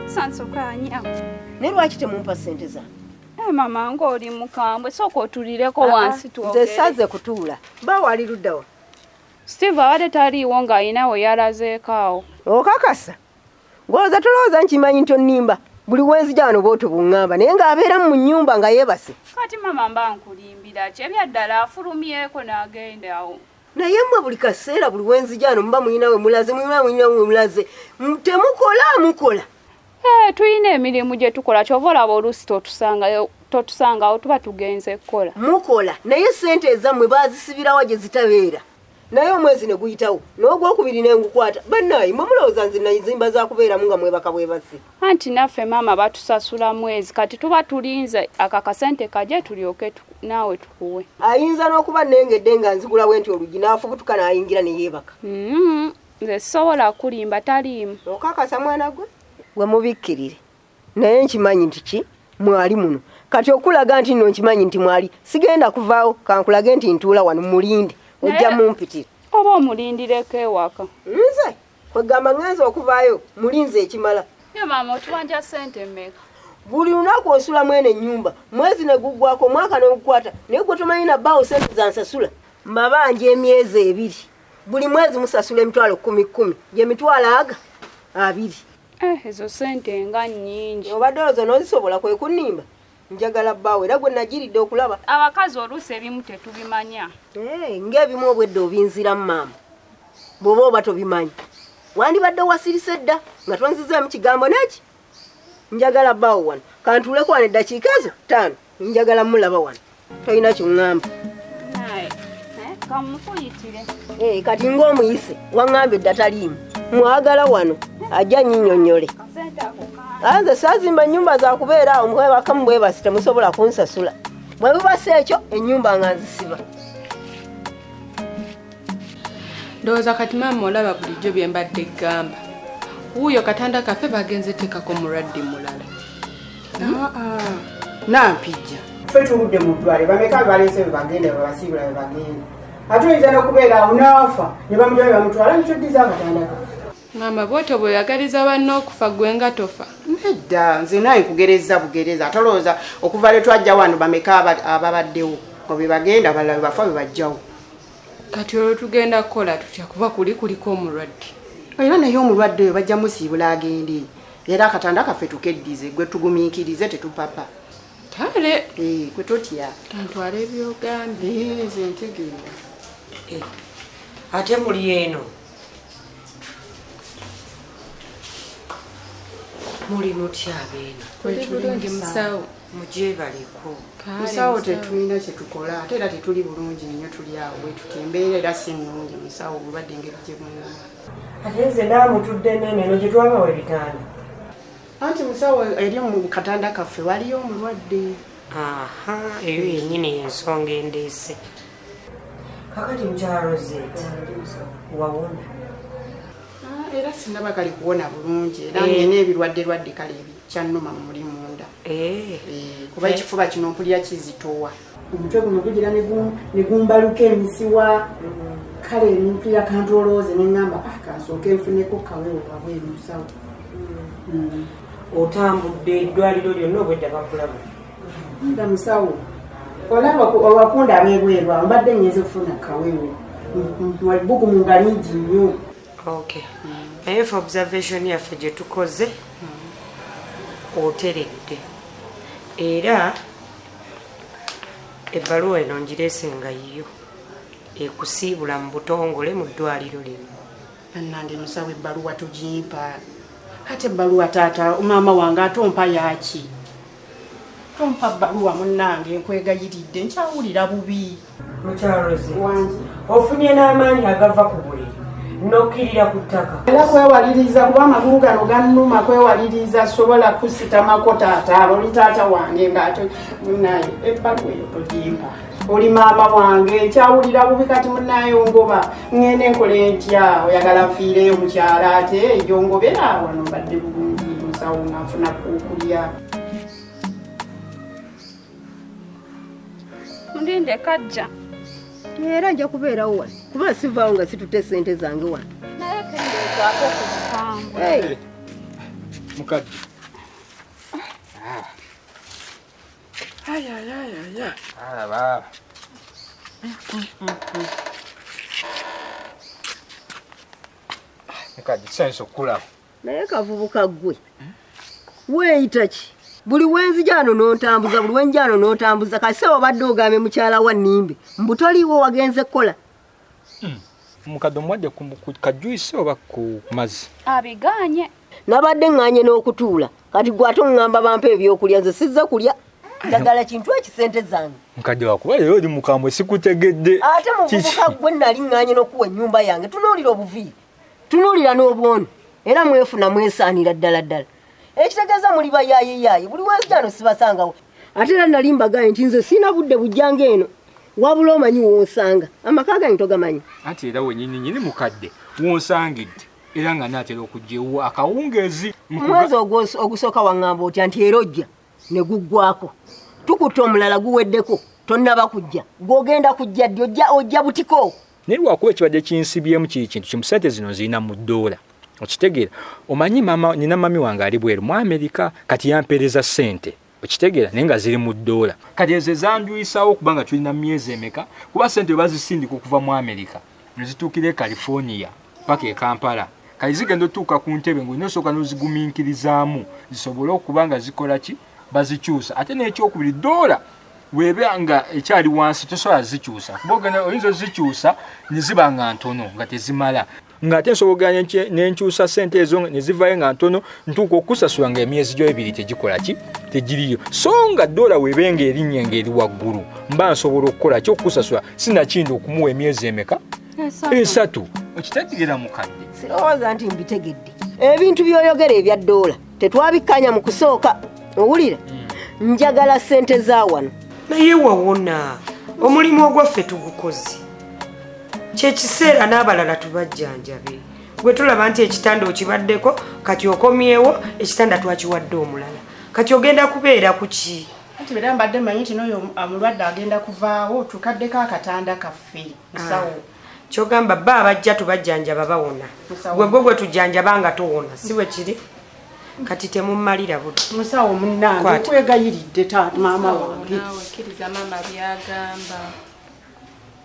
Sansoka nyama. Ne lwaki temumpa ssente zange? Mama ng'oli mukambwe sooka otulireko wansi twogere. Nze saze kutuula. Ba wali luddawa? Steve abadde taliiwo ng'ayina we yalazeeko awo. Okakasa? Ng'olowooza tolowooza nkimanyi nti onnimba? Buli wenzija wano bw'otyo buŋŋamba naye ng'abeera mu nnyumba nga yeebase. Kati mama mba nkulimbira ki ebyaddala afulumyeko n'agenda awo. Naye mmwe buli kaseera buli wenzija wano muba muyina we mulaze mulaze. Mukola. Tuyina emirimu gye tukola kyova olaba oluusi totusangawo tuba tugenze kukola. Mukola naye ssente ezammwe baazisibirawo gye zitabeera. Naye omwezi ne guyitawo n'ogwokubiri ne ngukwata. Bannaayi mmwe mulowooza nze nayizimba za kubeeramu nga mwebaka bwebase. Anti naffe maama batusasula mwezi kati tuba tulinze akakasente kaje tulyoke naawe tukuwe. Ayinza n'okuba nnengedde nga nzigulawo nti olugi n'afubutuka n'ayingira ne yeebaka. Nze sobola kulimba taliimu. Okakasa mwana gwe? Gwe mubikkirire. Naye nkimanyi nti ki mwali muno. Kati okulaga nti nno nkimanyi nti mwali sigenda kuvaawo kankulage nti ntuula wano mulinde. Ojja mumpitira. Oba omulindireko ewaka. Nze kwegamba ngenza okuvaayo mulinze ekimala. Ye maama otubanja ssente mmeka? Buli lunaku osula mwene ennyumba mwezi ne guggwako omwaka n'ogukwata naye gwe tomanyi na bbaawo ssente zansasula. Mbabanja emyezi 2. Buli mwezi musasula emitwalo 10 gye mitwalo aga 2. Ezo ssente nga nnyingi. Obadde olowooza n'ozisobola kwe kunnimba? Njagala bbaawo era gwe nagiridde okulaba. Abakazi oluusi ebimu tetubimanya. Ng'ebimu obwedde obinziramu maama. Bw'oba oba tobimanyi. Wandibadde wasirise dda nga tonzizeemu kigambo neki. Njagala bbaawo wano. Kantuuleko wano eddakiika ezo 5. Njagala mulaba wano. Tolina ky'oŋŋamba. Kamukuyitire. Kati ng'omuyise waŋŋamba edda taliimu. Mwagala wano ajja nnyinnyonnyole. Nze saazimba nnyumba za kubeera awo mwebakamu bwebasi temusobola kunsasula. Bwe bibasa ekyo ennyumba nga nzisiba. Ndowooza kati maama olaba bulijjo bye mbadde gamba. Wuuyo katanda kaffe bagenze tekako mulwadde mulala. Nampijja. Ffe tuludde mu ddwale bameka baleese bagende babasiibula bagende. Ate oyinza n'okubeera awo n'afa ne bamutwala bamutwala nikyoddiza akatanda kaffe. Ngamba bw'otyo bw'oyagaliza banno okufa gwe nga tofa. Nedda nze naye kugereza bugereza atolowooza okuva lwe twajja wano bameka ababaddewo ngo be bagenda abalala bafa be bajjawo. Kati olwo tugenda kukola tutya kuba kuliko omulwadde. Era naye omulwadde oyo bajja musiibula agende. Era akatanda kaffe tukeddize gwe tugumiikirize tetupapa. Tale. Kwe totya. Kantwale ebyogambye. Nze ntegeera. Ate muli eno. Muli mutya abeena. Kwe bulungi musawo. Mugyebaleko. Musawo tetulina kye tukola ate era tetuli bulungi nnyo tuli awo bwe tutembeera era si nnungi musawo bulwadde engeri gye bunnuma. Ate nze naamutudde n'eno gye twabawa ebitanda. Anti musawo eri mu katanda kaffe waliyo omulwadde. Eyo yennyini y'ensonga endeese. Kakati mukyalo zeeta wawona. Era sinaba kali kuwona bulungi era nina ebirwadde kale ebikyannuma muli munda. Kuba ekifuba kino mpulira kizitowa. Omutwe guno gugira ne gumbaluka emisiwa. Kale mpulira kantolooze ne ngamba kansooke nfuneko kawewo wabweru musawo. Otambudde eddwaliro lyonna obwedda bakulaba. Nga musawo olaba owakunda abeebwerwa mbadde ngenze kufuna kawewo. Bugumu nga lingi nnyo. Naye for observation yaffe gye tukoze oteredde era ebbaluwa eno ngireese nga yiyo ekusiibula mu butongole mu ddwaliro lino. Bannange musawo ebbaluwa tugimpa ate ebbaluwa taata maama wange atompa yaki tompa bbaluwa munnange nkwegayiridde nkyawulira bubi. Mukyalozi ofunye n'amaanyi agava ku buliri nokkirira ku ttaka. Era kwewaliriza kuba amagulu gano gannuma kwewaliriza sobola kusitamako taata oli taata wange ng'ate munnaye ebbaluwa eyo togimpa. Oli maama wange nkyawulira bubi kati munnaye ongoba ngende nkole ntya oyagala nfiireyo mukyala ate eyo ngobera wano mbadde bulungi musawo nga nfuna kukulya. Mundinde kajja. Era nja kubeerawo wano kuba sivaawo nga situtte ssente zange wano. Naye kendeezaako ku bukambwe. mukadde. Baba. Mukadde senso kula. Naye kavubuka ggwe. Weeyita ki? Buli wenzijano n'ontambuza, buli wenjano n'ontambuza. Kase obadde ogambe mukyala wa Nnimbe. Mbutoliiwo wagenze kola. Mukadde omwadde ku kajuisi oba ku mazzi? Abiganye. Nabadde nganye n'okutuula. Kati gwe ate ngamba bampe ebyokulya nze sizza kulya. Ndagala kintu ekisente zange. Mukadde wakuba leero oli mukambwe sikutegedde. Ate muvubuka gwe nali nganye n'okuwa ennyumba yange. Tunuulira obuviiri. Tunuulira n'obwono. Era mwefuna mwesaanira ddala. Ekitegeeza muli bayaayi buli wenzijano sibasangawo. Ate era nali mbagaye nti nze sina budde bujjanga eno. Wabula omanyi wonsanga. Amaka gange togamanyi. Ate era wennyini mukadde wonsangidde. Era nga naatera okugyewo akawungeezi. Mwezi ogusooka waŋŋamba otya nti era ojja ne guggwako. Tukutta omulala guweddeko tonnaba kujja. Gw'ogenda kujja ddi ojja butiko. Naye lwakuba ekibadde kinsibyemu kiri kintu kimu sente zino zirina mu ddoola. Okitegeera omanyi mama nina mami wange ali bweru mu Amerika kati yampeereza ssente. Okitegeera naye nga ziri mu ddoola. Kati ezo zanjuyisaawo kubanga tulina myezi emeka kuba ssente bazisindika okuva mu Amerika ne zituukira e California paka e Kampala. Kati zigenda otuuka ku ntebe ng'olina osooka n'ozigumiikirizaamu zisobole okuba nga zikola ki bazikyusa. Ate n'ekyokubiri ddoola weeba nga ekyali wansi tosobola zikyusa kuba ogenda oyinza ozikyusa ne ziba nga ntono nga tezimala. Ng'ate nsoboganya n'enkyusa ssente ezo ne zivaayo nga ntono ntuuka okusasula nga emyezi gyo ebiri tegikola ki tegiriyo. So nga ddoola weebe ng'erinnya ng'eri waggulu mba nsobola okukola ki okusasula sinakindi okumuwa emyezi emeka? 3. Okitegeera mukadde? Sirowooza nti mbitegedde. Ebintu by'oyogera ebya ddoola tetwabikkanya mu kusooka. Owulira? Njagala ssente za wano. Naye wawona omulimu ogwaffe tugukoze. Kyekiseera n'abalala tubajjanjabe. Gwe tulaba nti ekitanda okibaddeko kati okomyewo ekitanda twakiwadde omulala. Kati ogenda kubeera ku ki? Kati beera mbadde manyi nti n'oyo omulwadde agenda kuvaawo tukaddeko akatanda kaffe. Musawo. Kyogamba bba abajja tubajjanjaba bawona. Gwe tujjanjaba nga tuwona. Si bwe kiri? Kati temummalira budde. Musawo munnange kwegayiridde taata maama wange. Nawe kkiriza maama byagamba.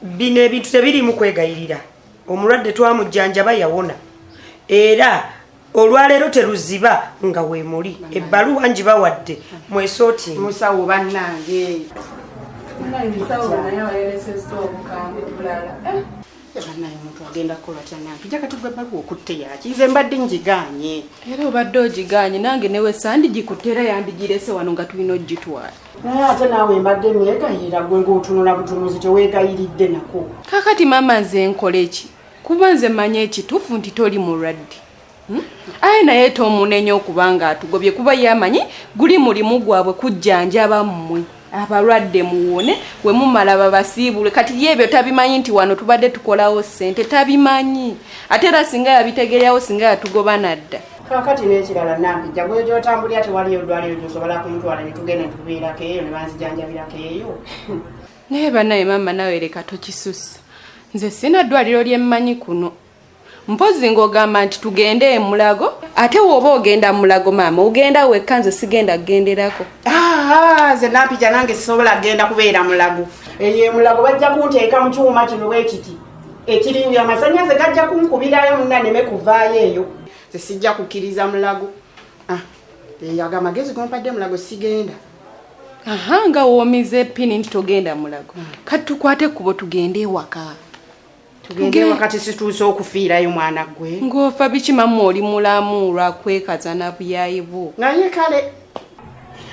Bino ebintu tebirimu kwegayirira. Omulwadde twamujjanjaba yawona. Era olwaleero teruziba nga weemuli. Ebbaluwa ngibawadde mwesooti. Musawo bannange. Bannaye omuntu agenda kukola kyanange jaka tugabbaluwa okutte yaki nze mbadde njiganye. Era obadde ogiganye nange newe sandigikuttera yandigirese wano nga tulina ogitwala. Naye ate naawe mbadde neegayirira gwe ng'otunula butunuzi teweegayiridde nako. Kakati maama nze nkole ki? Kuba nze manye ekituufu nti toli mulwadde. Aye naye tomunenya okuba nga atugobye kuba yamanyi guli mulimu gwabwe kujjanjaba mmwe. Abalwadde muwone we mumala babasiibule kati yebyo tabimanyi nti wano tubadde tukolawo ssente tabimanyi. Ate era singa yabitegeryawo singa yatugoba nadda. Kakati n'ekirala nampijja gwe gy'otambulira tewali eddwaliro gy'osobola kumutwala ne tugenda ne tubeerako eyo ne banzijanjabirako eyo. Naye bannaye maama nawe leka tokisusa. Nze sina ddwaliro lyemmanyi kuno. Mpozi ng'ogamba nti tugende e Mulago ate woba ogenda Mulago maama ogenda wekka nze sigenda kugenderako. Nze nampijja nange sisobola kugenda kubeera Mulago. Eyo Mulago bajja kunteeka mu kyuma kino bwe kiti. Ekiringi amasannyalaze gajja kunkubirayo munna neme kuvaayo eyo. Nze sijja kukkiriza Mulago. Eyo amagezi gompadde Mulago sigenda. Nga woomize pini nti togenda Mulago. Kati tukwate ekkubo tugende ewaka. Tugende wakati situuse okufiirayo mwana gwe. Ng'ofa biki maama oli mulamu lwakwekaza na buyayi bwo. Naye kale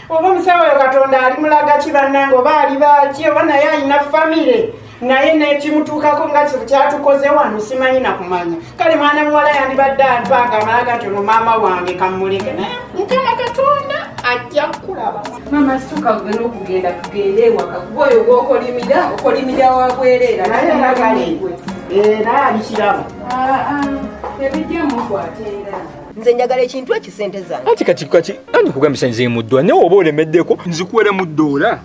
oba musawo oyo Katonda ali mulaga ki bannange oba ali baki oba naye alina famire naye nekimutuukako nga kyatukoze wano simanyi nakumanya. Kale mwana muwala yandibadde mpanga amalaga nti ono maama wange kammuleke naye Mukama Katonda ajja kulaba. Maama situka okugenda tugende ewaka kuba oyo okolimira wabwereera naye nagale naye abikiraba. Ebijja mukwateera. Nze njagala ekintu ekisente zange. Ati kati ani kugambisa nze mu ddoola naye oba olemeddeko nzikuwere mu ddoola.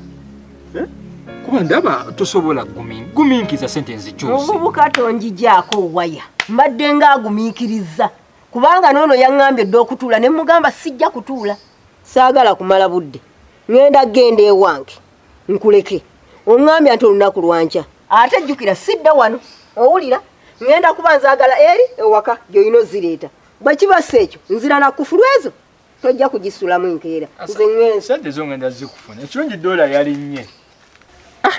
Kuba ndaba tosobola gumiikiza ssente nzikyuse. Obubuka tonjijaako waya mbadde ng'agumiikiriza kubanga noono yaŋŋambye dde okutuula ne mugamba sijja kutuula saagala kumala budde ŋŋenda genda ewange nkuleke oŋŋambya nti olunaku lwankya ate jjukira sidda wano owulira ŋŋenda kuba nzaagala eri ewaka gy'olina ozireeta bwe kibassa ekyo nzira nakufulu ezo tojja kugisulamu enkeera nze ŋŋenza sente zo ngenda zikufuna ekirungi dola yalinnye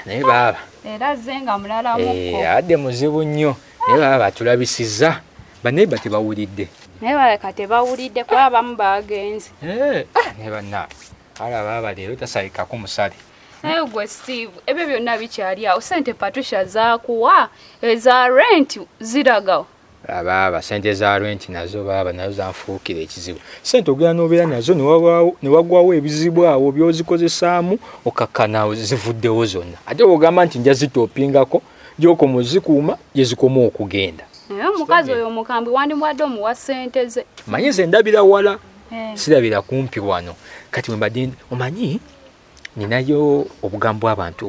naye baaba era ze nga mulalamuko adde muzibu nnyo naye baaba batulabisizza baneiba tebawulidde naye baleka tebawulidde kuba abamu bagenze naye banna ala baaba leero tasabikako musale naye gwe Steve ebyo byonna bikyali awo sente Patricia zaakuwa eza rent ziragawo baaba sente za rent nazo baaba nazo zanfuukira ekizibu sente ogera n'obeera nazo ne wagwawo ebizibu awo by'ozikozesaamu okakkana zivuddewo zonna ate ogamba nti nja zitoopingako gy'okoma ozikuuma gye zikoma okugenda naye omukazi oyo omukambi wandimwadde omuwa sente ze manyi nze ndabira wala sirabira kumpi wano kati wembadde omanyi ninayo obugambo bw'abantu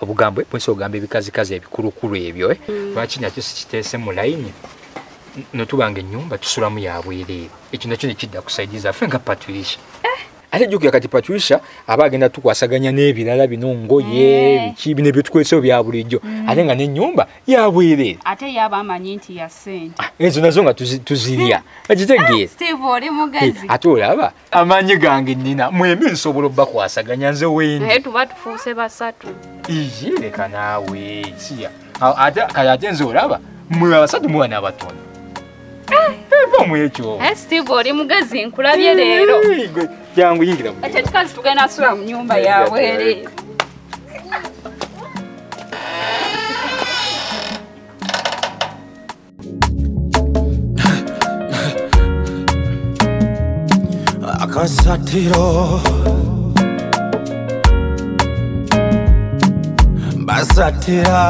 obugambo bwensi ogamba ebikazikazi ebikulukulu ebyo lwaki nakyo sikiteese mu layini notubanga ennyumba tusulamu yabwereere ekyo nakyo nekidda kusaidiza ffe nga Patricia ate jjukira kati Patricia aba agenda tukwasaganya n'ebirala bino ngoye biki bino ebyotukozesa bya bulijjo ate nga n'ennyumba yabwereere ate yaba amanyi nti ya sente ezo nazo nga tuzirya ekitegeera Steve oli mugezi ate olaba amaanyi gange nnina mwembi nsobola obbakwasaganya nze wendi naye tuba tufuuse basatu iye leka naawe siya ate nze olaba mwe abasatu mwana abatono eva mu ekyo Steve oli mugezi nkulabye leero jangu yingira mu ate tukazi tugenda sula mu nyumba yabwereere akasatiro basatira